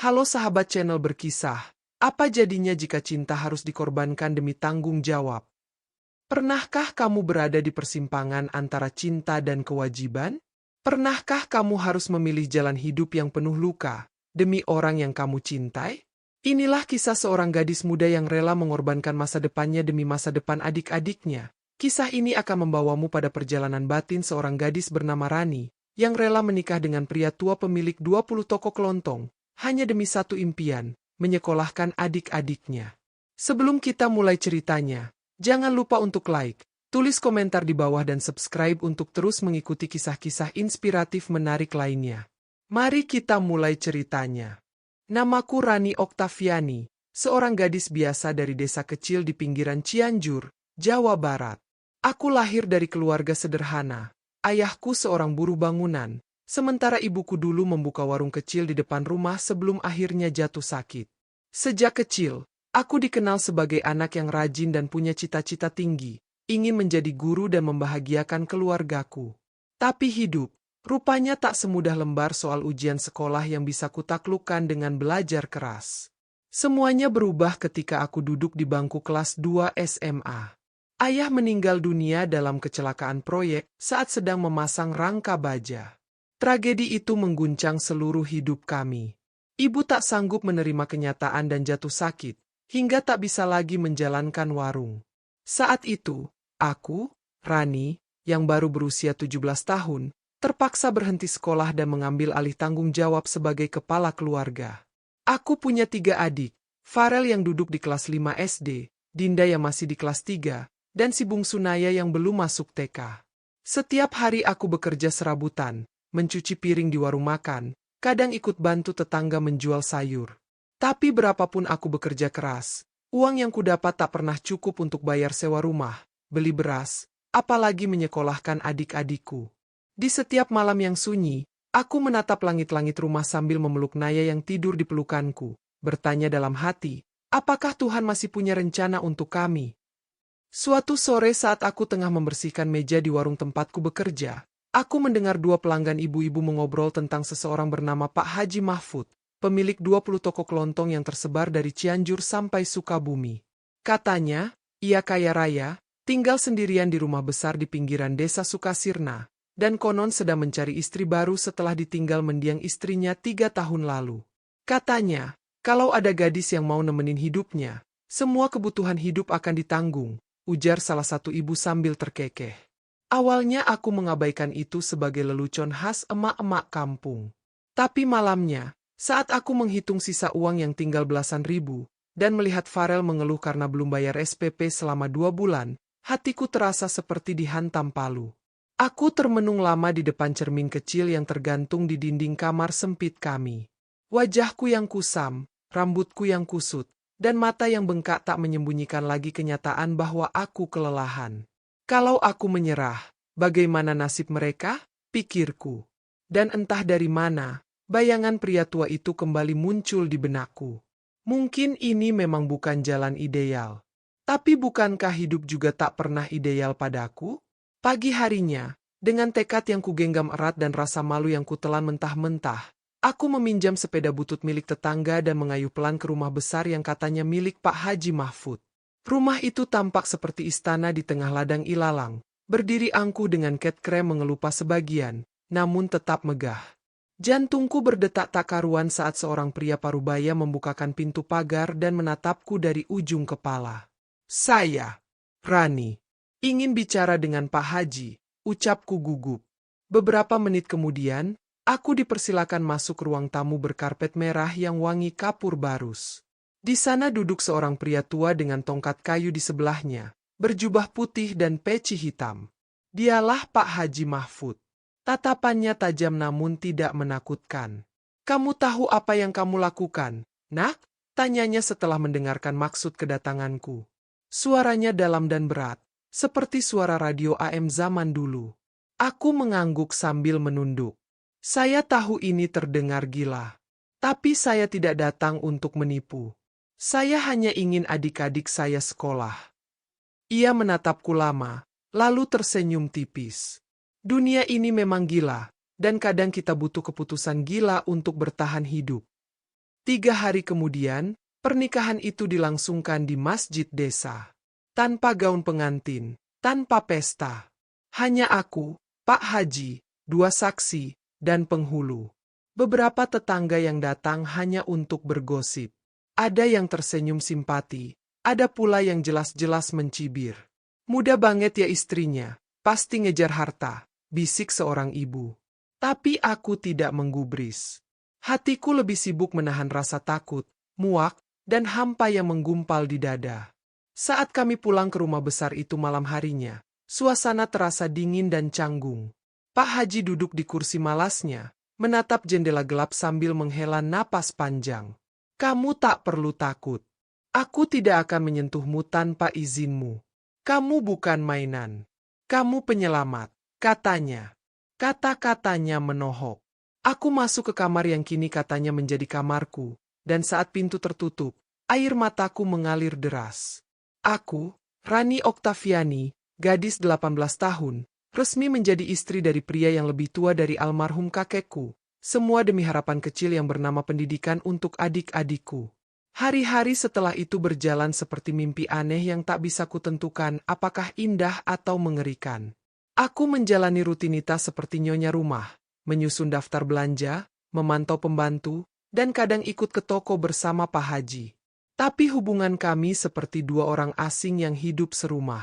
Halo sahabat channel Berkisah, apa jadinya jika cinta harus dikorbankan demi tanggung jawab? Pernahkah kamu berada di persimpangan antara cinta dan kewajiban? Pernahkah kamu harus memilih jalan hidup yang penuh luka demi orang yang kamu cintai? Inilah kisah seorang gadis muda yang rela mengorbankan masa depannya demi masa depan adik-adiknya. Kisah ini akan membawamu pada perjalanan batin seorang gadis bernama Rani, yang rela menikah dengan pria tua pemilik 20 toko kelontong, hanya demi satu impian, menyekolahkan adik-adiknya. Sebelum kita mulai ceritanya, jangan lupa untuk like, tulis komentar di bawah dan subscribe untuk terus mengikuti kisah-kisah inspiratif menarik lainnya. Mari kita mulai ceritanya. Namaku Rani Oktaviani, seorang gadis biasa dari desa kecil di pinggiran Cianjur, Jawa Barat. Aku lahir dari keluarga sederhana. Ayahku seorang buruh bangunan, sementara ibuku dulu membuka warung kecil di depan rumah sebelum akhirnya jatuh sakit. Sejak kecil, aku dikenal sebagai anak yang rajin dan punya cita-cita tinggi, ingin menjadi guru dan membahagiakan keluargaku. Tapi hidup, rupanya tak semudah lembar soal ujian sekolah yang bisa kutaklukkan dengan belajar keras. Semuanya berubah ketika aku duduk di bangku kelas 2 SMA. Ayah meninggal dunia dalam kecelakaan proyek saat sedang memasang rangka baja. Tragedi itu mengguncang seluruh hidup kami. Ibu tak sanggup menerima kenyataan dan jatuh sakit, hingga tak bisa lagi menjalankan warung. Saat itu, aku, Rani, yang baru berusia 17 tahun, terpaksa berhenti sekolah dan mengambil alih tanggung jawab sebagai kepala keluarga. Aku punya 3 adik, Farel yang duduk di kelas 5 SD, Dinda yang masih di kelas 3, dan si bungsu Naya yang belum masuk TK. Setiap hari aku bekerja serabutan, mencuci piring di warung makan, kadang ikut bantu tetangga menjual sayur. Tapi berapapun aku bekerja keras, uang yang kudapat tak pernah cukup untuk bayar sewa rumah, beli beras, apalagi menyekolahkan adik-adikku. Di setiap malam yang sunyi, aku menatap langit-langit rumah sambil memeluk Naya yang tidur di pelukanku, bertanya dalam hati, apakah Tuhan masih punya rencana untuk kami? Suatu sore saat aku tengah membersihkan meja di warung tempatku bekerja, aku mendengar 2 pelanggan ibu-ibu mengobrol tentang seseorang bernama Pak Haji Mahfud, pemilik 20 toko kelontong yang tersebar dari Cianjur sampai Sukabumi. Katanya, ia kaya raya, tinggal sendirian di rumah besar di pinggiran desa Sukasirna, dan konon sedang mencari istri baru setelah ditinggal mendiang istrinya 3 tahun lalu. Katanya, kalau ada gadis yang mau nemenin hidupnya, semua kebutuhan hidup akan ditanggung, ujar salah satu ibu sambil terkekeh. Awalnya aku mengabaikan itu sebagai lelucon khas emak-emak kampung. Tapi malamnya, saat aku menghitung sisa uang yang tinggal belasan ribu, dan melihat Farel mengeluh karena belum bayar SPP selama 2 bulan, hatiku terasa seperti dihantam palu. Aku termenung lama di depan cermin kecil yang tergantung di dinding kamar sempit kami. Wajahku yang kusam, rambutku yang kusut, dan mata yang bengkak tak menyembunyikan lagi kenyataan bahwa aku kelelahan. Kalau aku menyerah, bagaimana nasib mereka? Pikirku. Dan entah dari mana, bayangan pria tua itu kembali muncul di benakku. Mungkin ini memang bukan jalan ideal. Tapi bukankah hidup juga tak pernah ideal padaku? Pagi harinya, dengan tekad yang kugenggam erat dan rasa malu yang kutelan mentah-mentah, aku meminjam sepeda butut milik tetangga dan mengayuh pelan ke rumah besar yang katanya milik Pak Haji Mahfud. Rumah itu tampak seperti istana di tengah ladang ilalang, berdiri angkuh dengan cat krem mengelupas sebagian, namun tetap megah. Jantungku berdetak tak karuan saat seorang pria parubaya membukakan pintu pagar dan menatapku dari ujung kepala. Saya, Rani, ingin bicara dengan Pak Haji, ucapku gugup. Beberapa menit kemudian, aku dipersilakan masuk ruang tamu berkarpet merah yang wangi kapur barus. Di sana duduk seorang pria tua dengan tongkat kayu di sebelahnya, berjubah putih dan peci hitam. Dialah Pak Haji Mahfud. Tatapannya tajam namun tidak menakutkan. Kamu tahu apa yang kamu lakukan, nak? Tanyanya setelah mendengarkan maksud kedatanganku. Suaranya dalam dan berat, seperti suara radio AM zaman dulu. Aku mengangguk sambil menunduk. Saya tahu ini terdengar gila. Tapi saya tidak datang untuk menipu. Saya hanya ingin adik-adik saya sekolah. Ia menatapku lama, lalu tersenyum tipis. Dunia ini memang gila, dan kadang kita butuh keputusan gila untuk bertahan hidup. 3 hari kemudian, pernikahan itu dilangsungkan di masjid desa. Tanpa gaun pengantin, tanpa pesta. Hanya aku, Pak Haji, 2 saksi, dan penghulu. Beberapa tetangga yang datang hanya untuk bergosip. Ada yang tersenyum simpati, ada pula yang jelas-jelas mencibir. Muda banget ya istrinya, pasti ngejar harta, bisik seorang ibu. Tapi aku tidak menggubris. Hatiku lebih sibuk menahan rasa takut, muak, dan hampa yang menggumpal di dada. Saat kami pulang ke rumah besar itu malam harinya, suasana terasa dingin dan canggung. Pak Haji duduk di kursi malasnya, menatap jendela gelap sambil menghela napas panjang. Kamu tak perlu takut. Aku tidak akan menyentuhmu tanpa izinmu. Kamu bukan mainan. Kamu penyelamat, katanya. Kata-katanya menohok. Aku masuk ke kamar yang kini katanya menjadi kamarku, dan saat pintu tertutup, air mataku mengalir deras. Aku, Rani Oktaviani, gadis 18 tahun, resmi menjadi istri dari pria yang lebih tua dari almarhum kakekku, semua demi harapan kecil yang bernama pendidikan untuk adik-adikku. Hari-hari setelah itu berjalan seperti mimpi aneh yang tak bisa kutentukan apakah indah atau mengerikan. Aku menjalani rutinitas seperti nyonya rumah, menyusun daftar belanja, memantau pembantu, dan kadang ikut ke toko bersama Pak Haji. Tapi hubungan kami seperti 2 orang asing yang hidup serumah.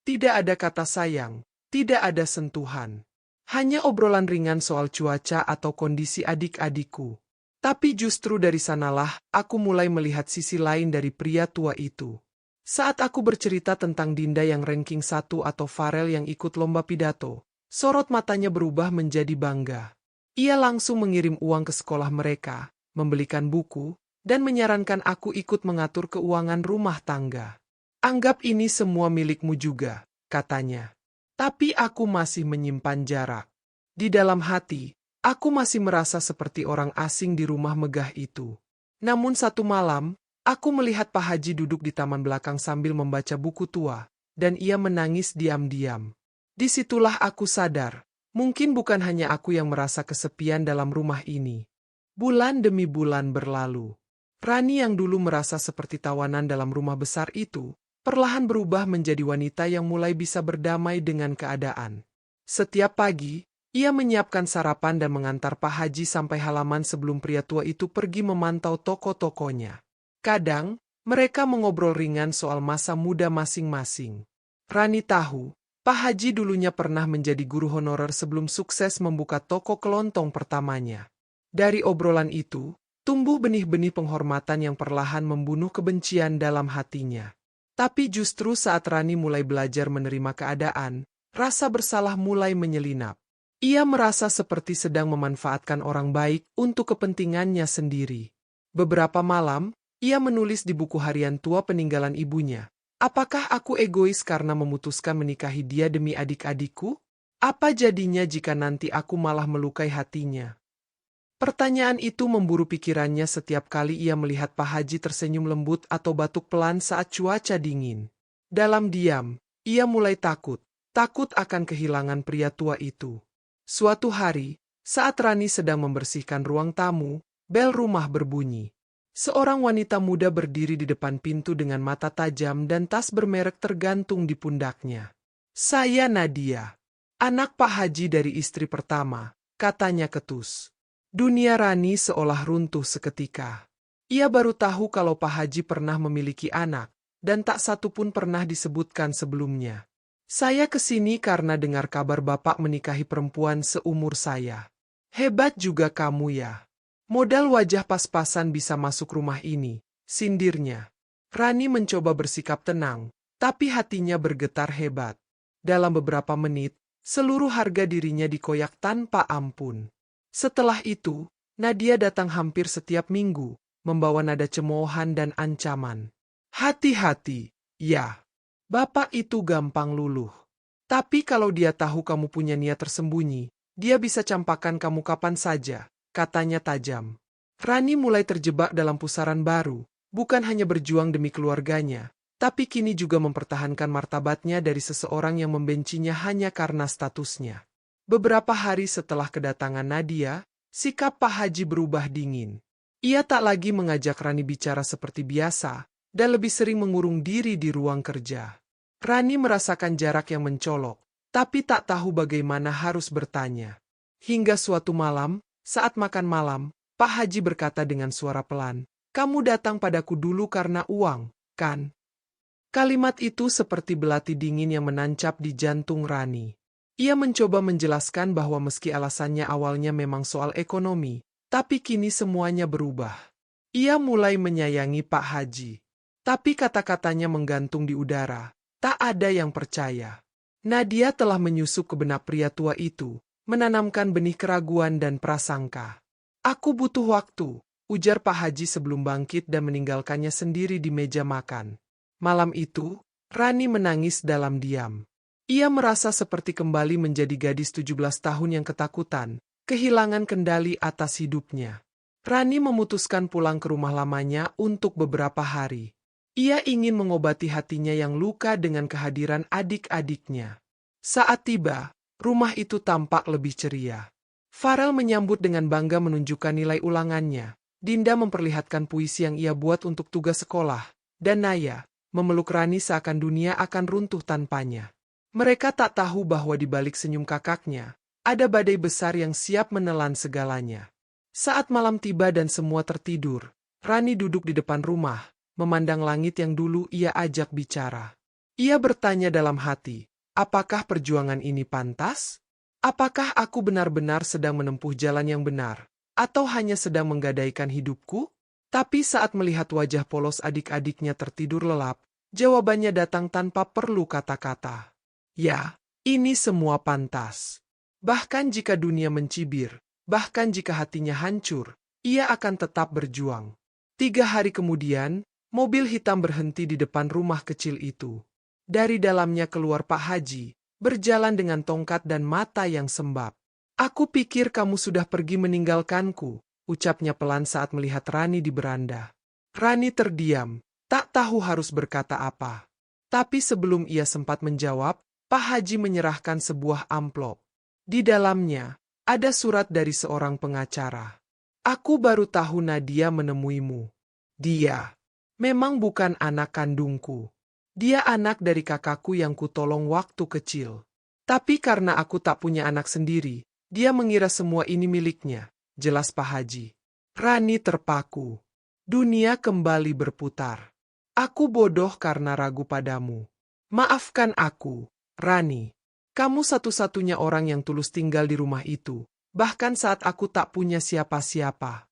Tidak ada kata sayang, tidak ada sentuhan. Hanya obrolan ringan soal cuaca atau kondisi adik-adikku. Tapi justru dari sanalah aku mulai melihat sisi lain dari pria tua itu. Saat aku bercerita tentang Dinda yang ranking 1 atau Farel yang ikut lomba pidato, sorot matanya berubah menjadi bangga. Ia langsung mengirim uang ke sekolah mereka, membelikan buku, dan menyarankan aku ikut mengatur keuangan rumah tangga. Anggap ini semua milikmu juga, katanya. Tapi aku masih menyimpan jarak. Di dalam hati, aku masih merasa seperti orang asing di rumah megah itu. Namun satu malam, aku melihat Pak Haji duduk di taman belakang sambil membaca buku tua, dan ia menangis diam-diam. Disitulah aku sadar, mungkin bukan hanya aku yang merasa kesepian dalam rumah ini. Bulan demi bulan berlalu. Rani yang dulu merasa seperti tawanan dalam rumah besar itu, perlahan berubah menjadi wanita yang mulai bisa berdamai dengan keadaan. Setiap pagi, ia menyiapkan sarapan dan mengantar Pak Haji sampai halaman sebelum pria tua itu pergi memantau toko-tokonya. Kadang, mereka mengobrol ringan soal masa muda masing-masing. Rani tahu, Pak Haji dulunya pernah menjadi guru honorer sebelum sukses membuka toko kelontong pertamanya. Dari obrolan itu, tumbuh benih-benih penghormatan yang perlahan membunuh kebencian dalam hatinya. Tapi justru saat Rani mulai belajar menerima keadaan, rasa bersalah mulai menyelinap. Ia merasa seperti sedang memanfaatkan orang baik untuk kepentingannya sendiri. Beberapa malam, ia menulis di buku harian tua peninggalan ibunya. Apakah aku egois karena memutuskan menikahi dia demi adik-adikku? Apa jadinya jika nanti aku malah melukai hatinya? Pertanyaan itu memburu pikirannya setiap kali ia melihat Pak Haji tersenyum lembut atau batuk pelan saat cuaca dingin. Dalam diam, ia mulai takut akan kehilangan pria tua itu. Suatu hari, saat Rani sedang membersihkan ruang tamu, bel rumah berbunyi. Seorang wanita muda berdiri di depan pintu dengan mata tajam dan tas bermerek tergantung di pundaknya. Saya Nadia, anak Pak Haji dari istri pertama, katanya ketus. Dunia Rani seolah runtuh seketika. Ia baru tahu kalau Pak Haji pernah memiliki anak, dan tak satu pun pernah disebutkan sebelumnya. Saya kesini karena dengar kabar Bapak menikahi perempuan seumur saya. Hebat juga kamu ya. Modal wajah pas-pasan bisa masuk rumah ini, sindirnya. Rani mencoba bersikap tenang, tapi hatinya bergetar hebat. Dalam beberapa menit, seluruh harga dirinya dikoyak tanpa ampun. Setelah itu, Nadia datang hampir setiap minggu, membawa nada cemoohan dan ancaman. Hati-hati, ya. Bapak itu gampang luluh. Tapi kalau dia tahu kamu punya niat tersembunyi, dia bisa campakkan kamu kapan saja, katanya tajam. Rani mulai terjebak dalam pusaran baru, bukan hanya berjuang demi keluarganya, tapi kini juga mempertahankan martabatnya dari seseorang yang membencinya hanya karena statusnya. Beberapa hari setelah kedatangan Nadia, sikap Pak Haji berubah dingin. Ia tak lagi mengajak Rani bicara seperti biasa, dan lebih sering mengurung diri di ruang kerja. Rani merasakan jarak yang mencolok, tapi tak tahu bagaimana harus bertanya. Hingga suatu malam, saat makan malam, Pak Haji berkata dengan suara pelan, "Kamu datang padaku dulu karena uang, kan?" Kalimat itu seperti belati dingin yang menancap di jantung Rani. Ia mencoba menjelaskan bahwa meski alasannya awalnya memang soal ekonomi, tapi kini semuanya berubah. Ia mulai menyayangi Pak Haji. Tapi kata-katanya menggantung di udara, tak ada yang percaya. Nadia telah menyusup ke benak pria tua itu, menanamkan benih keraguan dan prasangka. "Aku butuh waktu," ujar Pak Haji sebelum bangkit dan meninggalkannya sendiri di meja makan. Malam itu, Rani menangis dalam diam. Ia merasa seperti kembali menjadi gadis 17 tahun yang ketakutan, kehilangan kendali atas hidupnya. Rani memutuskan pulang ke rumah lamanya untuk beberapa hari. Ia ingin mengobati hatinya yang luka dengan kehadiran adik-adiknya. Saat tiba, rumah itu tampak lebih ceria. Farel menyambut dengan bangga menunjukkan nilai ulangannya. Dinda memperlihatkan puisi yang ia buat untuk tugas sekolah. Dan Naya memeluk Rani seakan dunia akan runtuh tanpanya. Mereka tak tahu bahwa di balik senyum kakaknya, ada badai besar yang siap menelan segalanya. Saat malam tiba dan semua tertidur, Rani duduk di depan rumah, memandang langit yang dulu ia ajak bicara. Ia bertanya dalam hati, apakah perjuangan ini pantas? Apakah aku benar-benar sedang menempuh jalan yang benar, atau hanya sedang menggadaikan hidupku? Tapi saat melihat wajah polos adik-adiknya tertidur lelap, jawabannya datang tanpa perlu kata-kata. Ya, ini semua pantas. Bahkan jika dunia mencibir, bahkan jika hatinya hancur, ia akan tetap berjuang. 3 hari kemudian, mobil hitam berhenti di depan rumah kecil itu. Dari dalamnya keluar Pak Haji, berjalan dengan tongkat dan mata yang sembab. "Aku pikir kamu sudah pergi meninggalkanku," ucapnya pelan saat melihat Rani di beranda. Rani terdiam, tak tahu harus berkata apa. Tapi sebelum ia sempat menjawab, Pak Haji menyerahkan sebuah amplop. Di dalamnya, ada surat dari seorang pengacara. "Aku baru tahu Nadia menemuimu. Dia memang bukan anak kandungku. Dia anak dari kakakku yang kutolong waktu kecil. Tapi karena aku tak punya anak sendiri, dia mengira semua ini miliknya," jelas Pak Haji. Rani terpaku. Dunia kembali berputar. "Aku bodoh karena ragu padamu. Maafkan aku, Rani. Kamu satu-satunya orang yang tulus tinggal di rumah itu, bahkan saat aku tak punya siapa-siapa."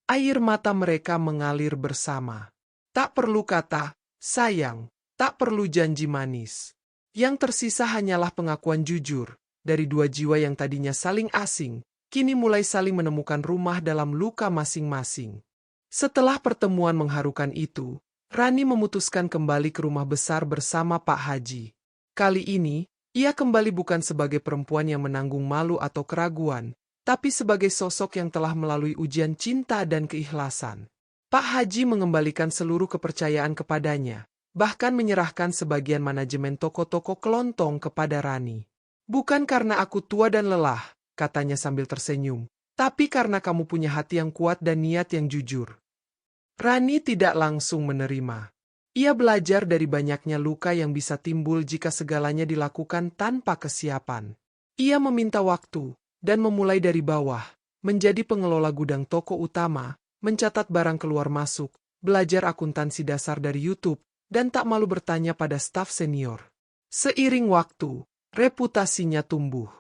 Air mata mereka mengalir bersama. Tak perlu kata, sayang, tak perlu janji manis. Yang tersisa hanyalah pengakuan jujur, dari 2 jiwa yang tadinya saling asing, kini mulai saling menemukan rumah dalam luka masing-masing. Setelah pertemuan mengharukan itu, Rani memutuskan kembali ke rumah besar bersama Pak Haji. Kali ini, ia kembali bukan sebagai perempuan yang menanggung malu atau keraguan, tapi sebagai sosok yang telah melalui ujian cinta dan keikhlasan. Pak Haji mengembalikan seluruh kepercayaan kepadanya, bahkan menyerahkan sebagian manajemen toko-toko kelontong kepada Rani. "Bukan karena aku tua dan lelah," katanya sambil tersenyum, "tapi karena kamu punya hati yang kuat dan niat yang jujur." Rani tidak langsung menerima. Ia belajar dari banyaknya luka yang bisa timbul jika segalanya dilakukan tanpa kesiapan. Ia meminta waktu, dan memulai dari bawah, menjadi pengelola gudang toko utama, mencatat barang keluar masuk, belajar akuntansi dasar dari YouTube, dan tak malu bertanya pada staf senior. Seiring waktu, reputasinya tumbuh.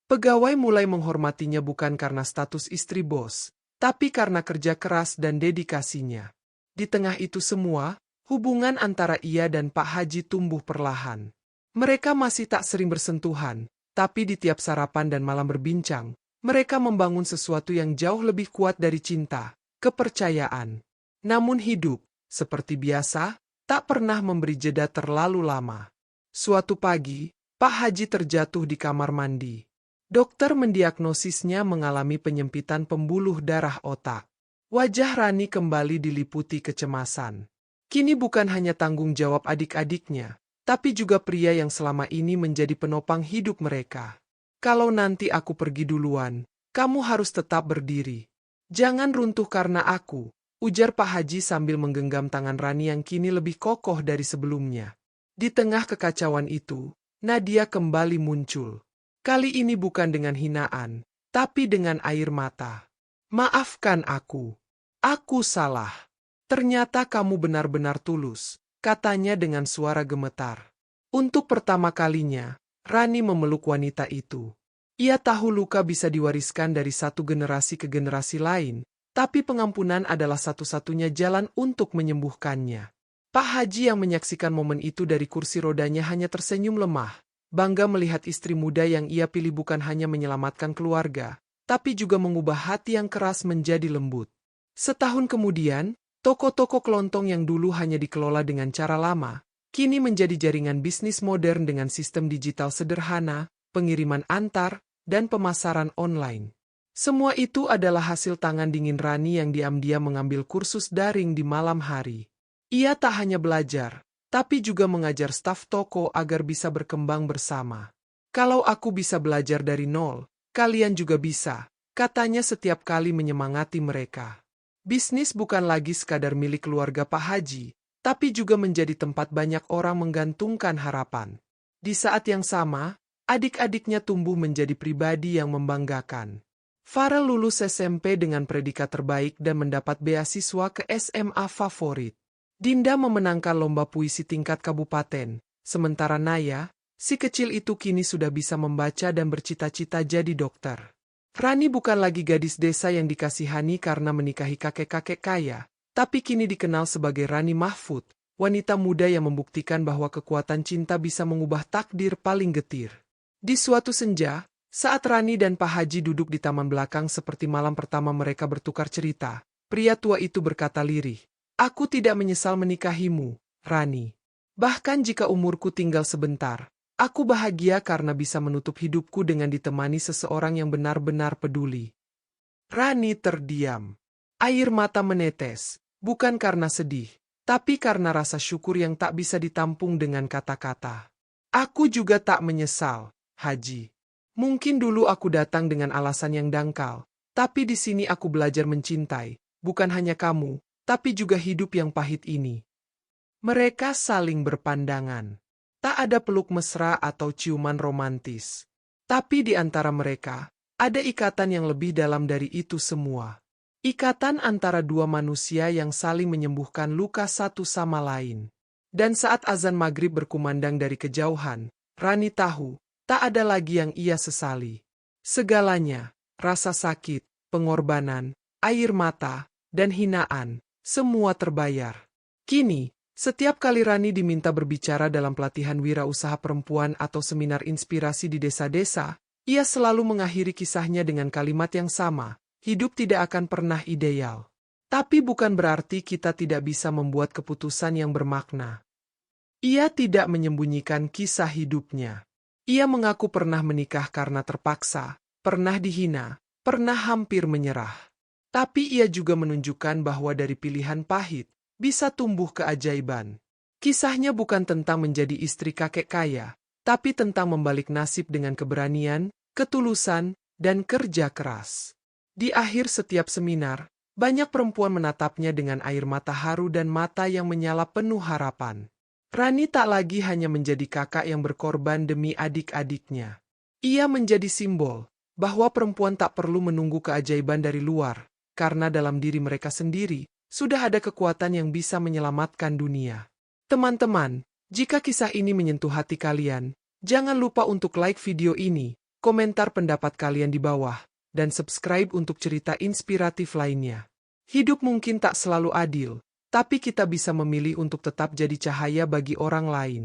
Pegawai mulai menghormatinya bukan karena status istri bos, tapi karena kerja keras dan dedikasinya. Di tengah itu semua, hubungan antara ia dan Pak Haji tumbuh perlahan. Mereka masih tak sering bersentuhan, tapi di tiap sarapan dan malam berbincang, mereka membangun sesuatu yang jauh lebih kuat dari cinta, kepercayaan. Namun hidup, seperti biasa, tak pernah memberi jeda terlalu lama. Suatu pagi, Pak Haji terjatuh di kamar mandi. Dokter mendiagnosisnya mengalami penyempitan pembuluh darah otak. Wajah Rani kembali diliputi kecemasan. Kini bukan hanya tanggung jawab adik-adiknya, tapi juga pria yang selama ini menjadi penopang hidup mereka. "Kalau nanti aku pergi duluan, kamu harus tetap berdiri," Jangan runtuh karena aku, ujar Pak Haji sambil menggenggam tangan Rani yang kini lebih kokoh dari sebelumnya. Di tengah kekacauan itu, Nadia kembali muncul. Kali ini bukan dengan hinaan, tapi dengan air mata. Maafkan aku. Aku salah. Ternyata kamu benar-benar tulus, katanya dengan suara gemetar. Untuk pertama kalinya, Rani memeluk wanita itu. Ia tahu luka bisa diwariskan dari satu generasi ke generasi lain, tapi pengampunan adalah satu-satunya jalan untuk menyembuhkannya. Pak Haji yang menyaksikan momen itu dari kursi rodanya hanya tersenyum lemah, bangga melihat istri muda yang ia pilih bukan hanya menyelamatkan keluarga, tapi juga mengubah hati yang keras menjadi lembut. Setahun kemudian, toko-toko kelontong yang dulu hanya dikelola dengan cara lama, kini menjadi jaringan bisnis modern dengan sistem digital sederhana, pengiriman antar, dan pemasaran online. Semua itu adalah hasil tangan dingin Rani yang diam-diam mengambil kursus daring di malam hari. Ia tak hanya belajar, tapi juga mengajar staf toko agar bisa berkembang bersama. Kalau aku bisa belajar dari nol, kalian juga bisa, katanya setiap kali menyemangati mereka. Bisnis bukan lagi sekadar milik keluarga Pak Haji, tapi juga menjadi tempat banyak orang menggantungkan harapan. Di saat yang sama, adik-adiknya tumbuh menjadi pribadi yang membanggakan. Farel lulus SMP dengan predikat terbaik dan mendapat beasiswa ke SMA favorit. Dinda memenangkan lomba puisi tingkat kabupaten, sementara Naya, si kecil itu kini sudah bisa membaca dan bercita-cita jadi dokter. Rani bukan lagi gadis desa yang dikasihani karena menikahi kakek-kakek kaya, tapi kini dikenal sebagai Rani Mahfud, wanita muda yang membuktikan bahwa kekuatan cinta bisa mengubah takdir paling getir. Di suatu senja, saat Rani dan Pak Haji duduk di taman belakang seperti malam pertama mereka bertukar cerita, pria tua itu berkata lirih, "Aku tidak menyesal menikahimu, Rani. Bahkan jika umurku tinggal sebentar, aku bahagia karena bisa menutup hidupku dengan ditemani seseorang yang benar-benar peduli." Rani terdiam. Air mata menetes, bukan karena sedih, tapi karena rasa syukur yang tak bisa ditampung dengan kata-kata. "Aku juga tak menyesal, Haji. Mungkin dulu aku datang dengan alasan yang dangkal, tapi di sini aku belajar mencintai, bukan hanya kamu, tapi juga hidup yang pahit ini." Mereka saling berpandangan. Tak ada peluk mesra atau ciuman romantis. Tapi di antara mereka, ada ikatan yang lebih dalam dari itu semua. Ikatan antara dua manusia yang saling menyembuhkan luka satu sama lain. Dan saat azan maghrib berkumandang dari kejauhan, Rani tahu, tak ada lagi yang ia sesali. Segalanya, rasa sakit, pengorbanan, air mata, dan hinaan, semua terbayar. Kini, setiap kali Rani diminta berbicara dalam pelatihan wirausaha perempuan atau seminar inspirasi di desa-desa, ia selalu mengakhiri kisahnya dengan kalimat yang sama, hidup tidak akan pernah ideal. Tapi bukan berarti kita tidak bisa membuat keputusan yang bermakna. Ia tidak menyembunyikan kisah hidupnya. Ia mengaku pernah menikah karena terpaksa, pernah dihina, pernah hampir menyerah. Tapi ia juga menunjukkan bahwa dari pilihan pahit, bisa tumbuh keajaiban. Kisahnya bukan tentang menjadi istri kakek kaya, tapi tentang membalik nasib dengan keberanian, ketulusan, dan kerja keras. Di akhir setiap seminar, banyak perempuan menatapnya dengan air mata haru dan mata yang menyala penuh harapan. Rani tak lagi hanya menjadi kakak yang berkorban demi adik-adiknya. Ia menjadi simbol bahwa perempuan tak perlu menunggu keajaiban dari luar, karena dalam diri mereka sendiri, sudah ada kekuatan yang bisa menyelamatkan dunia. Teman-teman, jika kisah ini menyentuh hati kalian, jangan lupa untuk like video ini, komentar pendapat kalian di bawah, dan subscribe untuk cerita inspiratif lainnya. Hidup mungkin tak selalu adil, tapi kita bisa memilih untuk tetap jadi cahaya bagi orang lain.